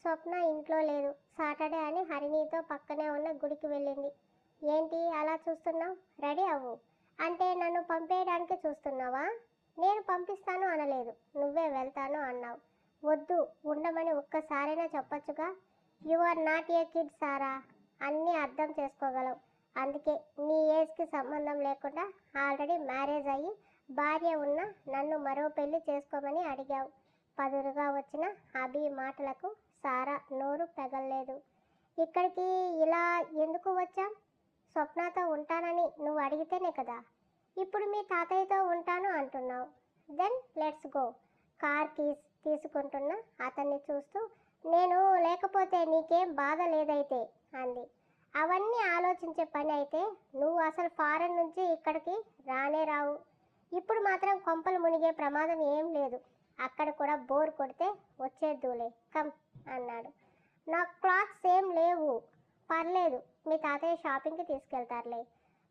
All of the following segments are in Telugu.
స్వప్న ఇంట్లో లేదు. సాటర్డే అని హరిణితో పక్కనే ఉన్న గుడికి వెళ్ళింది. ఏంటి అలా చూస్తున్నావు? రెడీ అవ్వు. అంటే నన్ను పంపేయడానికి చూస్తున్నావా? నేను పంపిస్తాను అనలేదు, నువ్వే వెళ్తాను అన్నావు. వద్దు, ఉండమని ఒక్కసారైనా చెప్పొచ్చుగా. You are not a kid Sara, అన్నీ అర్థం చేసుకోగలవు. అందుకే నీ ఏజ్కి సంబంధం లేకుండా ఆల్రెడీ మ్యారేజ్ అయ్యి భార్య ఉన్న నన్ను మరో పెళ్లి చేసుకోమని అడిగావు. పదురుగా వచ్చిన అభి మాటలకు సారా నోరు పెగల్లేదు. ఇక్కడికి ఇలా ఎందుకు వచ్చాం? స్వప్నతో ఉంటానని నువ్వు అడిగితేనే కదా. ఇప్పుడు మీ తాతయ్యతో ఉంటాను అంటున్నావు. Then let's go. Car keys తీసుకుంటున్న అతన్ని చూస్తూ, నేను లేకపోతే నీకేం బాధ లేదైతే అంది. అవన్నీ ఆలోచించే పని అయితే నువ్వు అసలు ఫారెన్ నుంచి ఇక్కడికి రానే రావు. ఇప్పుడు మాత్రం కొంపలు మునిగే ప్రమాదం ఏం లేదు. అక్కడ కూడా బోర్ కొడితే వచ్చేద్దులే, కమ్ అన్నాడు. నాకు క్లాత్స్ ఏం లేవు. పర్లేదు, మీ తాతయ్య షాపింగ్కి తీసుకెళ్తారులే.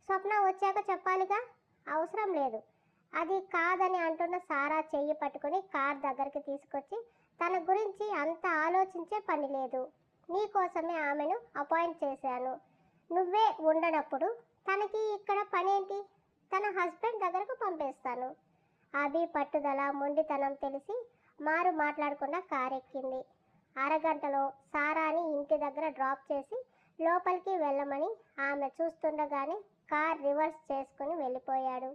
స్వప్న వచ్చాక చెప్పాలిగా. అవసరం లేదు. అది కాదని అంటున్న సారా చెయ్యి పట్టుకుని కార్ దగ్గరికి తీసుకొచ్చి, తన గురించి అంత ఆలోచించే పని లేదు. నీకోసమే ఆమెను అపాయింట్ చేశాను. నువ్వే ఉండనప్పుడు తనకి ఇక్కడ పనేంటి? తన హస్బెండ్ దగ్గరకు పంపేస్తాను. అభి పట్టుదల మొండితనం తెలిసి మారు మాట్లాడకుండా కారెక్కింది. అరగంటలో సారాని ఇంటి దగ్గర డ్రాప్ చేసి లోపలికి వెళ్ళమని ఆమె చూస్తుండగానే కార్ రివర్స్ చేసుకుని వెళ్ళిపోయాడు.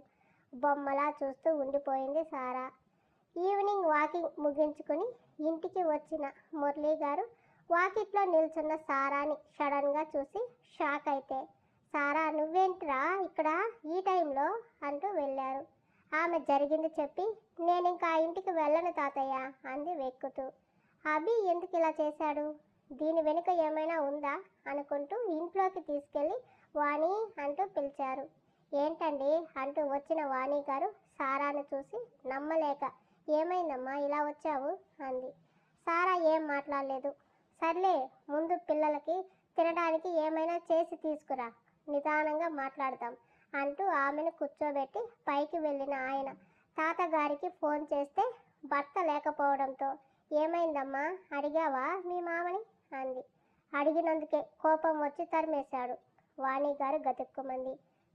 బొమ్మలా చూస్తూ ఉండిపోయింది సారా. ఈవినింగ్ వాకింగ్ ముగించుకుని ఇంటికి వచ్చిన మురళీ గారు వాకిట్లో నిల్చున్న సారాని సడన్గా చూసి షాక్ అయితే, సారా నువ్వేంట్రా ఇక్కడ ఈ టైంలో అంటూ వెళ్ళారు. ఆమె జరిగింది చెప్పి, నేను ఇంకా ఇంటికి వెళ్ళను తాతయ్య అంది వెక్కుతూ. అభి ఎందుకు ఇలా చేశాడు? దీని వెనుక ఏమైనా ఉందా అనుకుంటూ ఇంట్లోకి తీసుకెళ్ళి వాణి అంటూ పిలిచారు. ఏంటండి అంటూ వచ్చిన వాణి గారు సారాను చూసి నమ్మలేక, ఏమైందమ్మా ఇలా వచ్చావు అంది. సారా ఏం మాట్లాడలేదు. సర్లే, ముందు పిల్లలకి తినడానికి ఏమైనా చేసి తీసుకురా, నిదానంగా మాట్లాడదాం అంటూ ఆమెను కూర్చోబెట్టి పైకి వెళ్ళిన ఆయన తాతగారికి ఫోన్ చేస్తే భర్త లేకపోవడంతో, ఏమైందమ్మా అడిగావా మీ మామని అంది. అడిగినందుకే కోపం వచ్చి తరిమేశాడు. వాణి గారు గతుక్కుమంది.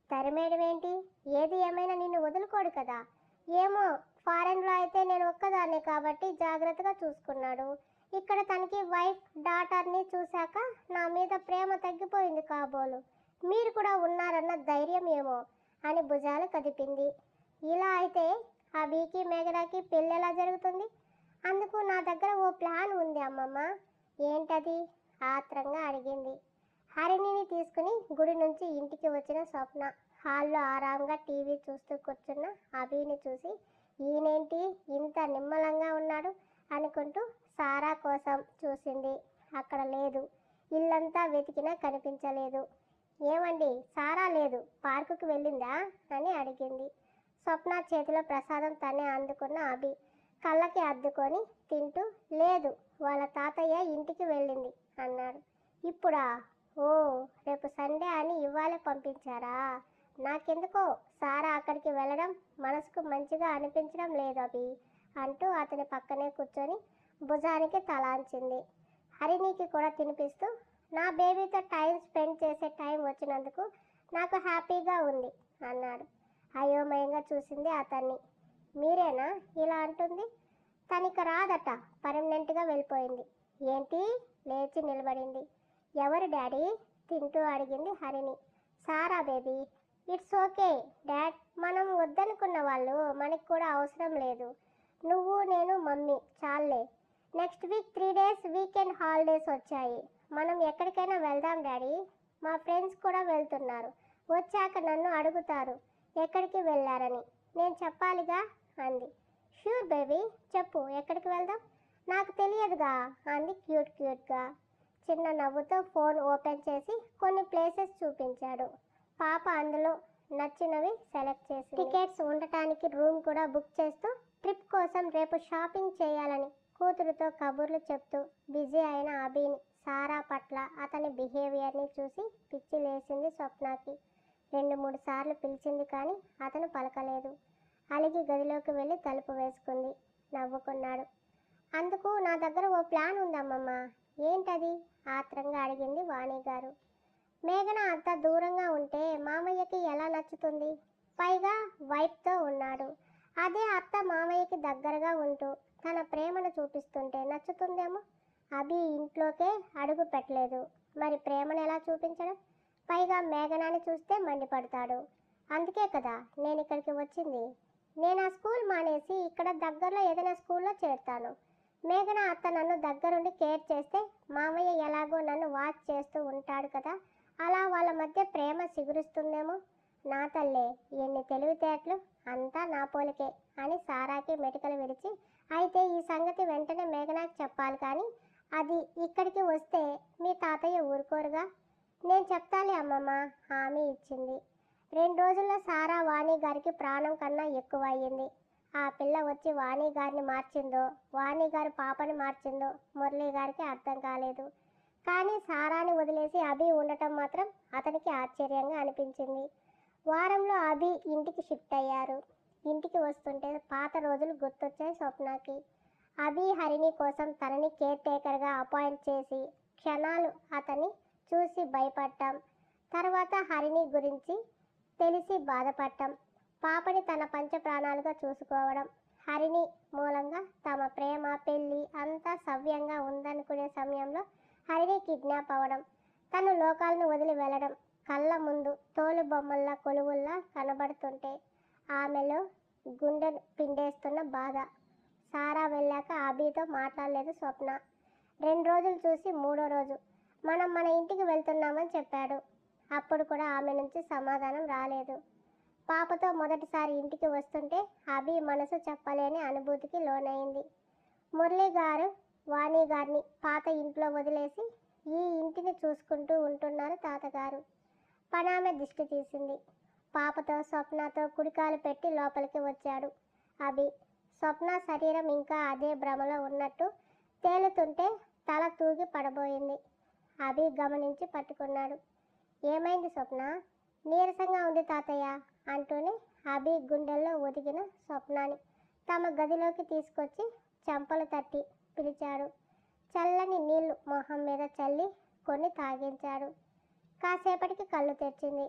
తరిమేయడం ఏంటి? ఏది ఏమైనా నిన్ను వదులుకోడు కదా. ఏమో, ఫారెన్లో అయితే నేను ఒక్కదాన్నే కాబట్టి జాగ్రత్తగా చూసుకున్నాడు. ఇక్కడ తనకి వైఫ్ డాటర్ని చూశాక నా మీద ప్రేమ తగ్గిపోయింది కాబోలు. మీరు కూడా ఉన్నారన్న ధైర్యం ఏమో అని భుజాలు కదిపింది. ఇలా అయితే అభికి మేఘనాకి పెళ్ళి ఎలా జరుగుతుంది? అందుకు నా దగ్గర ఓ ప్లాన్ ఉంది అమ్మమ్మ. ఏంటది ఆత్రంగా అడిగింది. హరిణిని తీసుకుని గుడి నుంచి ఇంటికి వచ్చిన స్వప్న హాల్లో ఆరాంగా టీవీ చూస్తూ కూర్చున్న అభిని చూసి, ఈయనేంటి ఇంత నిమ్మలంగా ఉన్నాడు అనుకుంటూ సారా కోసం చూసింది. అక్కడ లేదు. ఇల్లంతా వెతికినా కనిపించలేదు. ఏమండి, సారా లేదు, పార్కుకి వెళ్ళిందా అని అడిగింది. స్వప్న చేతిలో ప్రసాదం తనే అందుకున్న అభి కళ్ళకి అద్దుకొని తింటూ, లేదు, వాళ్ళ తాతయ్య ఇంటికి వెళ్ళింది అన్నాడు. ఇప్పుడా? ఓ, రేపు సండే అని ఇవాళ పంపించారా? నాకెందుకో సారా అక్కడికి వెళ్ళడం మనసుకు మంచిగా అనిపించడం లేదు అభి అంటూ అతని పక్కనే కూర్చొని భుజానికి తలాంచింది. హరిణికి కూడా తినిపిస్తూ, నా బేబీతో టైం స్పెండ్ చేసే టైం వచ్చినందుకు నాకు హ్యాపీగా ఉంది అన్నాడు. అయోమయంగా చూసింది అతన్ని. మీరేనా ఇలా అంటుంది? తనకి రాదట, పర్మనెంట్గా వెళ్ళిపోయింది. ఏంటి? లేచి నిలబడింది. ఎవరు డాడీ తింటూ అడిగింది హరిణి. సారా బేబీ. ఇట్స్ ఓకే డాడ్, మనం వద్దనుకున్న వాళ్ళు మనకి కూడా అవసరం లేదు. నువ్వు నేను మమ్మీ చాలే. Next week 3 days weekend holidays వచ్చాయి. మనం ఎక్కడికైనా వెళ్దాం డాడీ. మా ఫ్రెండ్స్ కూడా వెళ్తున్నారు. వచ్చాక నన్ను అడుగుతారు ఎక్కడికి వెళ్ళారని. నేను చెప్పాలిగా అంది. ష్యూర్ బేబీ, చెప్పు, ఎక్కడికి వెళ్దాం? నాకు తెలియదుగా అంది క్యూట్గా. చిన్న నవ్వుతో ఫోన్ ఓపెన్ చేసి కొన్ని ప్లేసెస్ చూపించాడు. పాప అందులో నచ్చినవి సెలెక్ట్ చేసి టికెట్స్ ఉండటానికి రూమ్ కూడా బుక్ చేస్తూ ట్రిప్ కోసం రేపు షాపింగ్ చేయాలని కూతురుతో కబుర్లు చెప్తూ బిజీ అయిన అభిని, సారా పట్ల అతని బిహేవియర్ని చూసి పిచ్చి లేచింది స్వప్నకి. 2-3 సార్లు పిలిచింది కానీ అతను పలకలేదు. అలిగి గదిలోకి వెళ్ళి తలుపు వేసుకుంది. నవ్వుకున్నాడు. అందుకు నా దగ్గర ఓ ప్లాన్ ఉందమ్మమ్మ. ఏంటది? ఆత్రంగా అడిగింది వాణిగారు. మేఘన అంత దూరంగా ఉంటే మామయ్యకి ఎలా నచ్చుతుంది? పైగా వైఫ్తో ఉన్నాడు. అదే అత్త మామయ్యకి దగ్గరగా ఉంటూ తన ప్రేమను చూపిస్తుంటే నచ్చుతుందేమో. అభి ఇంట్లోకే అడుగు పెట్టలేదు, మరి ప్రేమను ఎలా చూపించడం? పైగా మేఘనాన్ని చూస్తే మండిపడతాడు. అందుకే కదా నేను ఇక్కడికి వచ్చింది. నేను ఆ స్కూల్ మానేసి ఇక్కడ దగ్గరలో ఏదైనా స్కూల్లో చేరుతాను. మేఘన అత్త నన్ను దగ్గరుండి కేర్ చేస్తే మామయ్య ఎలాగో నన్ను వాచ్ చేస్తూ ఉంటాడు కదా, అలా వాళ్ళ మధ్య ప్రేమ సిగురుస్తుందేమో. నా తల్లే, ఎన్ని తెలివితేటలు, అంతా నా పోలికే అని సారాకి మెటికలు విరిచి, అయితే ఈ సంగతి వెంటనే మేఘనాకి చెప్పాలి, కానీ అది ఇక్కడికి వస్తే మీ తాతయ్య ఊరుకోరుగా. నేను చెప్తాలే అమ్మమ్మ, హామీ ఇచ్చింది. 2 రోజుల్లో సారా వాణి గారికి ప్రాణం కన్నా ఎక్కువ అయ్యింది. ఆ పిల్ల వచ్చి వాణి గారిని మార్చిందో, వాణి గారు పాపని మార్చిందో మురళి గారికి అర్థం కాలేదు. కానీ సారాని వదిలేసి అభి ఉండటం మాత్రం అతనికి ఆశ్చర్యంగా అనిపించింది. వారంలో అభి ఇంటికి షిఫ్ట్ అయ్యారు. ఇంటికి వస్తుంటే పాత రోజులు గుర్తొచ్చాయి స్వప్నకి. అభి హరిణి కోసం తనని కేర్ టేకర్గా అపాయింట్ చేసి క్షణాలు అతన్ని చూసి భయపడ్డాం. తర్వాత హరిణి గురించి తెలిసి బాధపడ్డాం. పాపని తన పంచ ప్రాణాలుగా చూసుకోవడం, హరిణి మూలంగా తమ ప్రేమ పెళ్ళి అంతా సవ్యంగా ఉందనుకునే సమయంలో హరిణి కిడ్నాప్ అవ్వడం, తను లోకాలను వదిలి వెళ్ళడం కళ్ళ ముందు తోలు బొమ్మల్లా కొలువుల్లా కనబడుతుంటే ఆమెలో గుండె పిండేస్తున్న బాధ. సారా వెళ్ళాక అభితో మాట్లాడలేదు స్వప్న. 2 రోజులు చూసి 3వ రోజు మనం మన ఇంటికి వెళ్తున్నామని చెప్పాడు. అప్పుడు కూడా ఆమె నుంచి సమాధానం రాలేదు. పాపతో మొదటిసారి ఇంటికి వస్తుంటే అభి మనసు చెప్పలేని అనుభూతికి లోనైంది. మురళి గారు వాణి గారిని పాత ఇంట్లో వదిలేసి ఈ ఇంటిని చూసుకుంటూ ఉంటున్నారు తాతగారు. పనామె దిష్టి తీసింది. పాపతో స్వప్నతో కుడికాలు పెట్టి లోపలికి వచ్చాడు అభి. స్వప్న శరీరం ఇంకా అదే భ్రమలో ఉన్నట్టు తేలుతుంటే తల తూగి పడబోయింది. అభి గమనించి పట్టుకున్నాడు. ఏమైంది స్వప్న? నీరసంగా ఉంది తాతయ్య అంటూనే అభి గుండెల్లో ఒదిగిన స్వప్నాన్ని తమ గదిలోకి తీసుకొచ్చి చెంపలు తట్టి పిలిచాడు. చల్లని నీళ్లు మొహం మీద చల్లి కొన్ని తాగించాడు. కాసేపటికి కళ్ళు తెరిచింది.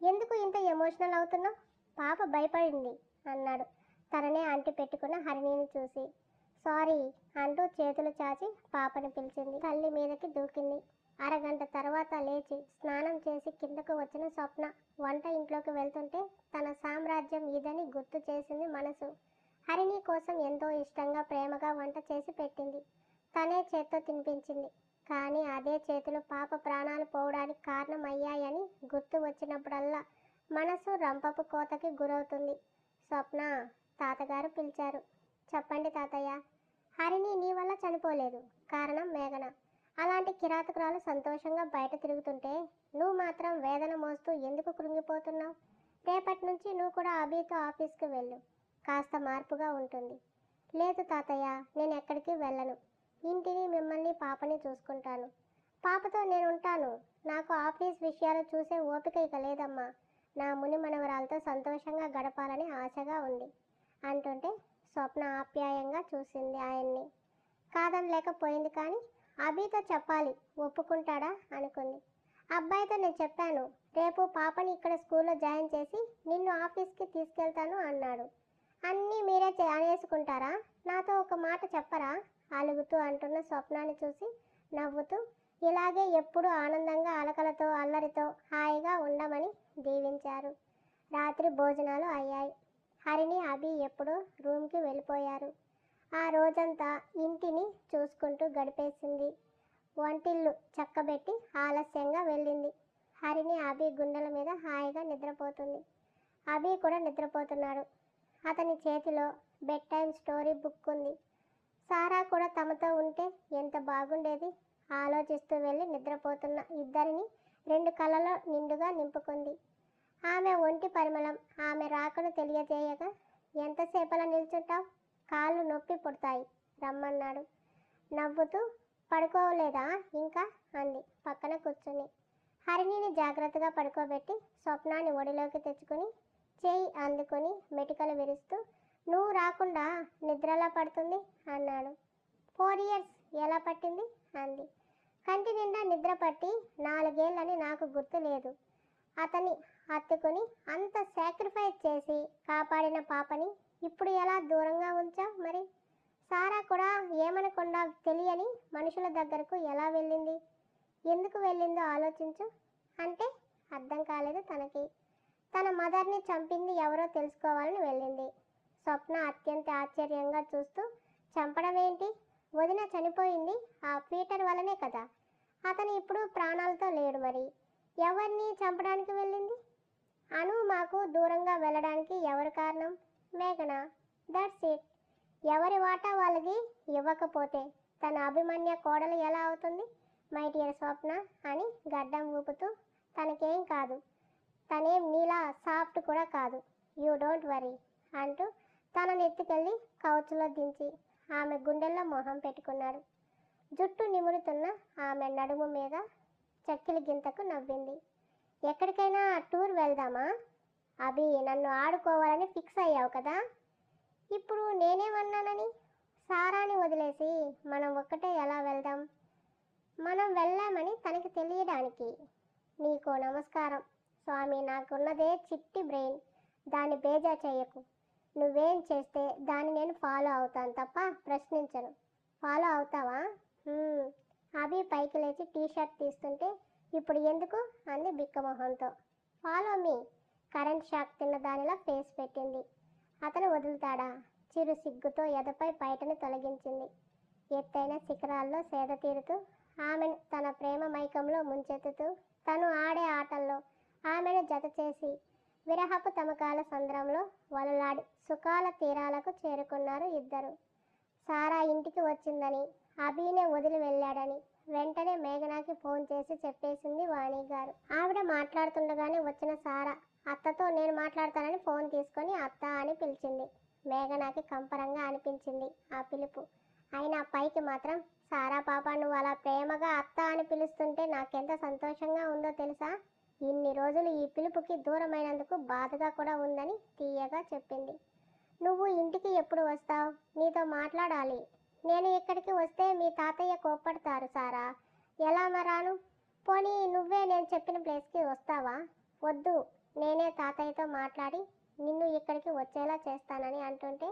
ఎందుకు ఇంత ఎమోషనల్ అవుతున్నావు? పాప భయపడింది అన్నాడు తననే అంటి పెట్టుకున్న హరిణిని చూసి. సారీ అంటూ చేతులు చాచి పాపని పిలిచింది. తల్లి మీదకి దూకింది. అరగంట తర్వాత లేచి స్నానం చేసి కిందకు వచ్చిన స్వప్న వంట ఇంట్లోకి వెళ్తుంటే తన సామ్రాజ్యం ఇదని గుర్తు చేసింది మనసు. హరిణి కోసం ఎంతో ఇష్టంగా ప్రేమగా వంట చేసి పెట్టింది. తనే చేత్తో తినిపించింది. కానీ అదే చేతులు పాప ప్రాణాలు పోవడానికి కారణం అయ్యాయని గుర్తు వచ్చినప్పుడల్లా మనసు రంపపు కోతకి గురవుతుంది. స్వప్న, తాతగారు పిలిచారు. చెప్పండి తాతయ్య. హరిణి నీ వల్ల చనిపోలేదు, కారణం మేఘన. అలాంటి కిరాతకురాలు సంతోషంగా బయట తిరుగుతుంటే నువ్వు మాత్రం వేదన మోస్తూ ఎందుకు కృంగిపోతున్నావు? రేపటి నుంచి నువ్వు కూడా అభితో ఆఫీస్కి వెళ్ళు, కాస్త మార్పుగా ఉంటుంది. లేదు తాతయ్య, నేను ఎక్కడికి వెళ్ళను. ఇంటిని, మిమ్మల్ని, పాపని చూసుకుంటాను. పాపతో నేను ఉంటాను. నాకు ఆఫీస్ విషయాలు చూసే ఓపిక ఇక లేదమ్మా. నా ముని మనవరాలతో సంతోషంగా గడపాలని ఆశగా ఉంది అంటుంటే స్వప్న ఆప్యాయంగా చూసింది ఆయన్ని. కాదనలేకపోయింది. కానీ అభితో చెప్పాలి, ఒప్పుకుంటాడా అనుకుంది. అబ్బాయితో నేను చెప్పాను, రేపు పాపని ఇక్కడ స్కూల్లో జాయిన్ చేసి నిన్ను ఆఫీస్కి తీసుకెళ్తాను అన్నాడు. అన్నీ మీరే అనేసుకుంటారా? నాతో ఒక మాట చెప్పరా? అలుగుతూ అంటున్న స్వప్నాన్ని చూసి నవ్వుతూ ఇలాగే ఎప్పుడూ ఆనందంగా అలకలతో అల్లరితో హాయిగా ఉండమని దీవించారు. రాత్రి భోజనాలు అయ్యాయి. హరిణి అభి ఎప్పుడో రూమ్కి వెళ్ళిపోయారు. ఆ రోజంతా ఇంటిని చూసుకుంటూ గడిపేసింది. వంటిల్లు చక్కబెట్టి ఆలస్యంగా వెళ్ళింది. హరిణి అభి గుండెల మీద హాయిగా నిద్రపోతుంది. అభి కూడా నిద్రపోతున్నాడు. అతని చేతిలో బెడ్ టైం స్టోరీ బుక్ ఉంది. సారా కూడా తమతో ఉంటే ఎంత బాగుండేది ఆలోచిస్తూ వెళ్ళి నిద్రపోతున్న ఇద్దరిని 2 కళ్ళలో నిండుగా నింపుకుంది. ఆమె ఒంటి పరిమళం ఆమె రాకను తెలియజేయగా, ఎంతసేపలా నిల్చుంటావు? కాళ్ళు నొప్పి పుడతాయి, రమ్మన్నాడు. నవ్వుతూ పడుకోలేదా ఇంకా అంది పక్కన కూర్చుని. హరిణిని జాగ్రత్తగా పడుకోబెట్టి స్వప్నాన్ని ఒడిలోకి తెచ్చుకుని చేయి అందుకుని మెటికలు విరుస్తూ, నువ్వు రాకుండా నిద్రలా పడుతుంది అన్నాడు. 4 ఇయర్స్ ఎలా పట్టింది అంది. కంటి నిండా నిద్ర పట్టి 4 ఏళ్ళని నాకు గుర్తు లేదు. అతన్ని హత్తుకుని అంత సాక్రిఫైస్ చేసి కాపాడిన పాపని ఇప్పుడు ఎలా దూరంగా ఉంచావు మరి? సారా కూడా ఏమనకుండా తెలియని మనుషుల దగ్గరకు ఎలా వెళ్ళింది? ఎందుకు వెళ్ళిందో ఆలోచించు. అంటే అర్థం కాలేదు తనకి. తన మదర్ని చంపింది ఎవరో తెలుసుకోవాలని వెళ్ళింది. స్వప్న అత్యంత ఆశ్చర్యంగా చూస్తూ, చంపడం ఏంటి? వదిన చనిపోయింది ఆ పీటర్ వల్లనే కదా. అతను ఇప్పుడు ప్రాణాలతో లేడు. మరి ఎవరిని చంపడానికి వెళ్ళింది? అను మాకు దూరంగా వెళ్ళడానికి ఎవరు కారణం? మేఘన. That's it. ఎవరి వాటా వాళ్ళకి ఇవ్వకపోతే తన అభిమన్య కోడలు ఎలా అవుతుంది? మై డియర్ స్వప్న అని గడ్డం ఊపుతూ, తనకేం కాదు, తనేం నీలా సాఫ్ట్ కూడా కాదు, యూ డోంట్ వరీ అంటూ తనని ఎత్తుకెళ్ళి కౌచ్లో దించి ఆమె గుండెల్లో మొహం పెట్టుకున్నాడు. జుట్టు నిమురుతున్న ఆమె నడుము మీద చక్కిలి గింతకు నవ్వింది. ఎక్కడికైనా టూర్ వెళ్దామా? అభి, నన్ను ఆడుకోవాలని ఫిక్స్ అయ్యావు కదా. ఇప్పుడు నేనేమన్నానని? సారాని వదిలేసి మనం ఒక్కటే ఎలా వెళ్దాం? మనం వెళ్ళామని తనకి తెలియడానికి. నీకు నమస్కారం స్వామి, నాకున్నదే చిట్టి బ్రెయిన్, దాన్ని బేజా చేయకు. నువ్వేం చేస్తే దాన్ని నేను ఫాలో అవుతాను తప్ప ప్రశ్నించను. ఫాలో అవుతావా? అభి పైకి లేచి టీషర్ట్ తీస్తుంటే, ఇప్పుడు ఎందుకు అంది బిక్కమొహంతో. Follow me. కరెంట్ షాక్ తిన్న దానిలా ఫేస్ పెట్టింది. అతను వదులుతాడా? చిరు సిగ్గుతో ఎదపై పైటని తొలగించింది. ఎత్తైన శిఖరాల్లో సేద తీరుతూ, ఆమెను తన ప్రేమ మైకంలో ముంచెత్తుతూ, తను ఆడే ఆటల్లో ఆమెను జత చేసి విరహపు తమకాల సంద్రంలో వలలాడి సుఖాల తీరాలకు చేరుకున్నారు ఇద్దరు. సారా ఇంటికి వచ్చిందని, అభినే వదిలి వెళ్ళాడని వెంటనే మేఘనాకి ఫోన్ చేసి చెప్పేసింది వాణి గారు. ఆవిడ మాట్లాడుతుండగానే వచ్చిన సారా అత్తతో నేను మాట్లాడతానని ఫోన్ తీసుకొని అత్త అని పిలిచింది. మేఘనాకి కంపరంగా అనిపించింది ఆ పిలుపు. అయినా పైకి మాత్రం, సారా పాప, నువ్వు అలా ప్రేమగా అత్త అని పిలుస్తుంటే నాకెంత సంతోషంగా ఉందో తెలుసా? ఇన్ని రోజులు ఈ పిలుపుకి దూరమైనందుకు బాధగా కూడా ఉందని తీయగా చెప్పింది. నువ్వు ఇంటికి ఎప్పుడు వస్తావు? నీతో మాట్లాడాలి. నేను ఇక్కడికి వస్తే మీ తాతయ్య కోప్పడతారు సారా. ఎలా మరాను? పోనీ నువ్వే నేను చెప్పిన ప్లేస్కి వస్తావా? వద్దు, నేనే తాతయ్యతో మాట్లాడి నిన్ను ఇక్కడికి వచ్చేలా చేస్తానని అంటుంటే,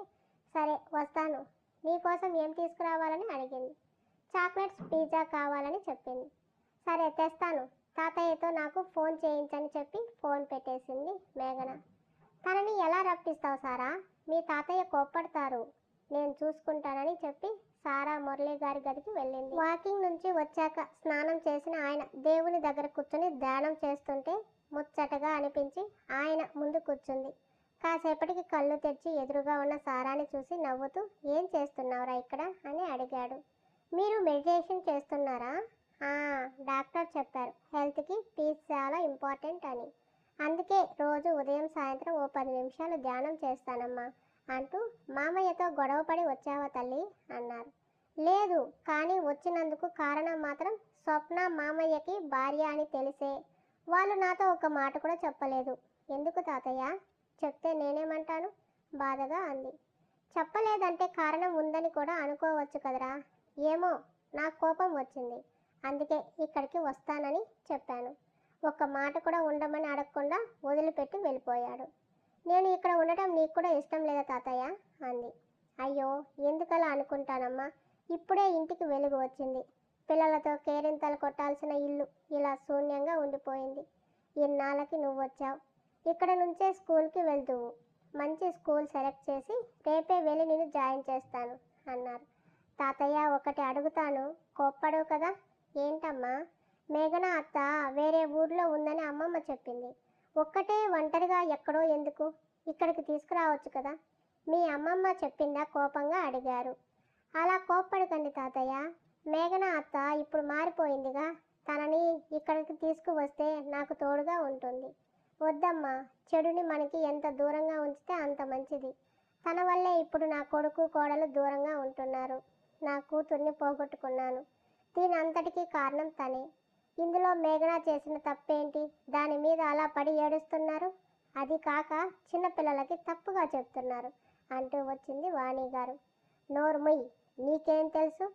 సరే వస్తాను. నీకోసం ఏం తీసుకురావాలని అడిగింది. చాక్లెట్స్, పిజ్జా కావాలని చెప్పింది. సరే తెస్తాను, తాతయ్యతో నాకు ఫోన్ చేయించని చెప్పి ఫోన్ పెట్టేసింది మేఘన. తనని ఎలా రప్పిస్తావు సారా? మీ తాతయ్య కోప్పడతారు, నేను చూసుకుంటానని చెప్పి సారా మురళి గారి గదికి వెళ్ళింది. వాకింగ్ నుంచి వచ్చాక స్నానం చేసిన ఆయన దేవుని దగ్గర కూర్చొని ధ్యానం చేస్తుంటే ముచ్చటగా అనిపించి ఆయన ముందు కూర్చుంది. కాసేపటికి కళ్ళు తెరిచి ఎదురుగా ఉన్న సారాని చూసి నవ్వుతూ, ఏం చేస్తున్నావురా ఇక్కడ అని అడిగాడు. మీరు మెడిటేషన్ చేస్తున్నారా? డాక్టర్ చెప్పారు హెల్త్కి పీస్ చాలా ఇంపార్టెంట్ అని. అందుకే రోజు ఉదయం సాయంత్రం ఓ 10 నిమిషాలు ధ్యానం చేస్తానమ్మా అంటూ, మామయ్యతో గొడవపడి వచ్చావా తల్లి అన్నారు. లేదు, కానీ వచ్చినందుకు కారణం మాత్రం స్వప్న మామయ్యకి భార్య అని తెలిసే వాళ్ళు నాతో ఒక మాట కూడా చెప్పలేదు. ఎందుకు తాతయ్య? చెప్తే నేనేమంటాను బాధగా అంది. చెప్పలేదంటే కారణం ఉందని కూడా అనుకోవచ్చు కదరా. ఏమో, నాకు కోపం వచ్చింది, అందుకే ఇక్కడికి వస్తానని చెప్పాను. ఒక్క మాట కూడా ఉండమని అడగకుండా వదిలిపెట్టి వెళ్ళిపోయాడు. నేను ఇక్కడ ఉండటం నీకు కూడా ఇష్టం లేదా తాతయ్య అంది. అయ్యో, ఎందుకలా అనుకుంటానమ్మా, ఇప్పుడే ఇంటికి వెలుగు వచ్చింది. పిల్లలతో కేరింతలు కొట్టాల్సిన ఇల్లు ఇలా శూన్యంగా ఉండిపోయింది. ఇన్నాళ్ళకి నువ్వు వచ్చావు. ఇక్కడ నుంచే స్కూల్కి వెళ్తువు. మంచి స్కూల్ సెలెక్ట్ చేసి రేపే వెళ్ళి నేను జాయిన్ చేస్తాను అన్నారు. తాతయ్య, ఒకటి అడుగుతాను, కోప్పడవు కదా? ఏంటమ్మా? మేఘన అత్త వేరే ఊర్లో ఉందని అమ్మమ్మ చెప్పింది. ఒక్కటే ఒంటరిగా ఎక్కడో ఎందుకు? ఇక్కడికి తీసుకురావచ్చు కదా. మీ అమ్మమ్మ చెప్పిందా కోపంగా అడిగారు. అలా కోప్పడకండి తాతయ్య. మేఘన అత్త ఇప్పుడు మారిపోయిందిగా. తనని ఇక్కడికి తీసుకువస్తే నాకు తోడుగా ఉంటుంది. వద్దమ్మా, చెడుని మనకి ఎంత దూరంగా ఉంచితే అంత మంచిది. తన వల్లే ఇప్పుడు నా కొడుకు కోడలు దూరంగా ఉంటున్నారు. నా కూతుర్ని పోగొట్టుకున్నాను. దీని అంతటికీ కారణం తనే. ఇందులో మేఘన చేసిన తప్పేంటి? దాని మీద అలా పడి ఏడుస్తున్నారు. అది కాక చిన్నపిల్లలకి తప్పుగా చెప్తున్నారు అంటూ వచ్చింది వాణి గారు. నోరు ముయ్, నీకేం తెలుసు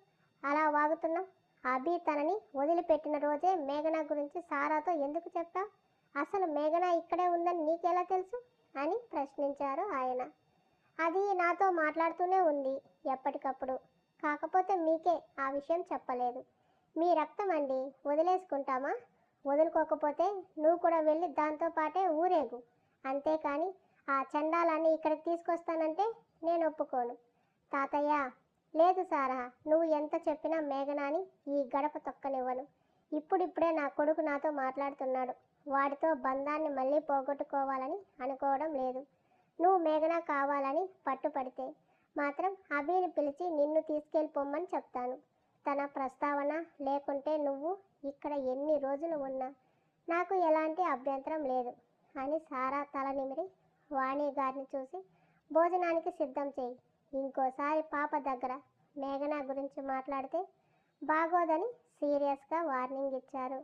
అలా వాగుతున్నావు? అభి తనని వదిలిపెట్టిన రోజే మేఘన గురించి సారాతో ఎందుకు చెప్పావు? అసలు మేఘన ఇక్కడే ఉందని నీకెలా తెలుసు అని ప్రశ్నించారు ఆయన. అది నాతో మాట్లాడుతూనే ఉంది ఎప్పటికప్పుడు. కాకపోతే మీకే ఆ విషయం చెప్పలేదు. మీ రక్తం అండి, వదిలేసుకుంటామా? వదులుకోకపోతే నువ్వు కూడా వెళ్ళి దాంతో పాటే ఊరేగు. అంతేకాని ఆ చండాలాన్ని ఇక్కడికి తీసుకొస్తానంటే నేను ఒప్పుకోను. తాతయ్య, లేదు సారా, నువ్వు ఎంత చెప్పినా మేఘనాని ఈ గడప తొక్కనివ్వను. ఇప్పుడిప్పుడే నా కొడుకు నాతో మాట్లాడుతున్నాడు. వాడితో బంధాన్ని మళ్ళీ పోగొట్టుకోవాలని అనుకోవడం లేదు. నువ్వు మేఘన కావాలని పట్టుపడితే మాత్రం అభిని పిలిచి నిన్ను తీసుకెళ్ళిపోమ్మని చెప్తాను. తన ప్రస్తావన లేకుంటే నువ్వు ఇక్కడ ఎన్ని రోజులు ఉన్నా నాకు ఎలాంటి అభ్యంతరం లేదు అని సారా తల నిమిరి వాణి గారిని చూసి భోజనానికి సిద్ధం చేయి. ఇంకోసారి పాప దగ్గర మేఘన గురించి మాట్లాడితే బాగోదని సీరియస్గా వార్నింగ్ ఇచ్చారు.